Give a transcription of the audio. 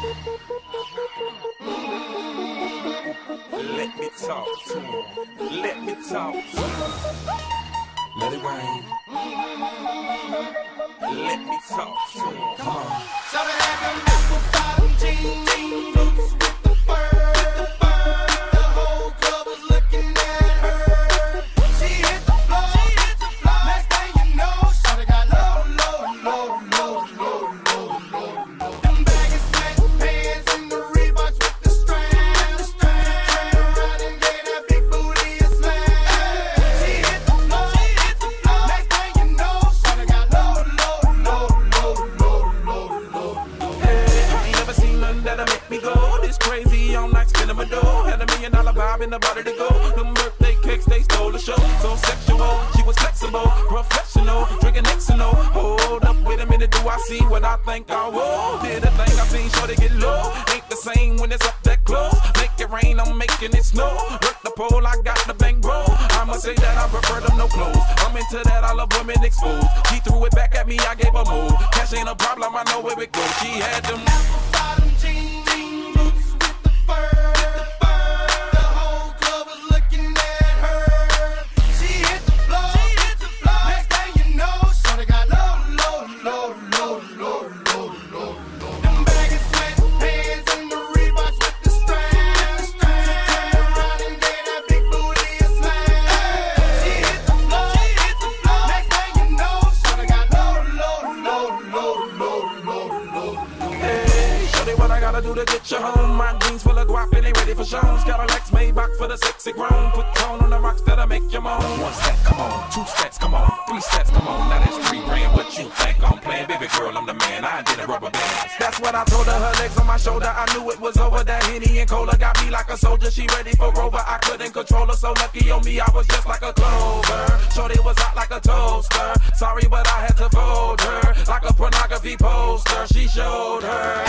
Let me talk to him. Let me talk to him. Let it rain. Let me talk to him. Come on. So they had them apple bottom jean boots with the fur. The whole club was looking at her. She hit the floor. Next thing you know, shawty got low. Them baggy sweatpants and the Reeboks with the strands. Turned around and gave that big booty a slam. She hit the floor. Next thing you know, shawty got low. Hey, I ain't never seen nothing that'll make me go this crazy all night spinning my dough. Had $1 million vibe in the body to go. Them birthday cakes, they stole the show. So sexual, she was flexible, professional, drinking Xano. Hold up, wait a minute, do I see what I think I will? Did a thing I seen, sure they get low. Ain't the same when it's up that close. Make it rain, I'm making it snow. Work the pole, I got the bang bro. I'ma say that I prefer them no clothes. I'm into that, I love women exposed. She threw it back at me, I gave her move. Cash ain't a problem, I know where it goes. She had them Bottom jean boots with the fur. The whole club was looking at her. She hit the floor. Next thing you know, shawty got low. Them baggy sweatpants and the Reeboks with the strands. Turned around and gave that big booty a slam. She hit the floor. Next thing you know, shawty got low. Hey, show me what I gotta do to get you home. My jeans full of guap and they ready for shows. Cadillacs Maybach for the sexy grown. Put tone on the rocks that'll make you moan. 1 step, come on. 2 steps, come on. 3 steps, come on. Now that's 3 grand. What you think I'm playing? Baby girl, I'm the man. I did a rubber band. That's what I told her. Her legs on my shoulder. I knew it was over. That Henny and Cola got me like a soldier. She ready for Rover. I couldn't control her. So lucky on me, I was just like a clover. Shorty was hot like a toaster. Sorry, but I had to fold her like a pornography poster. She showed her.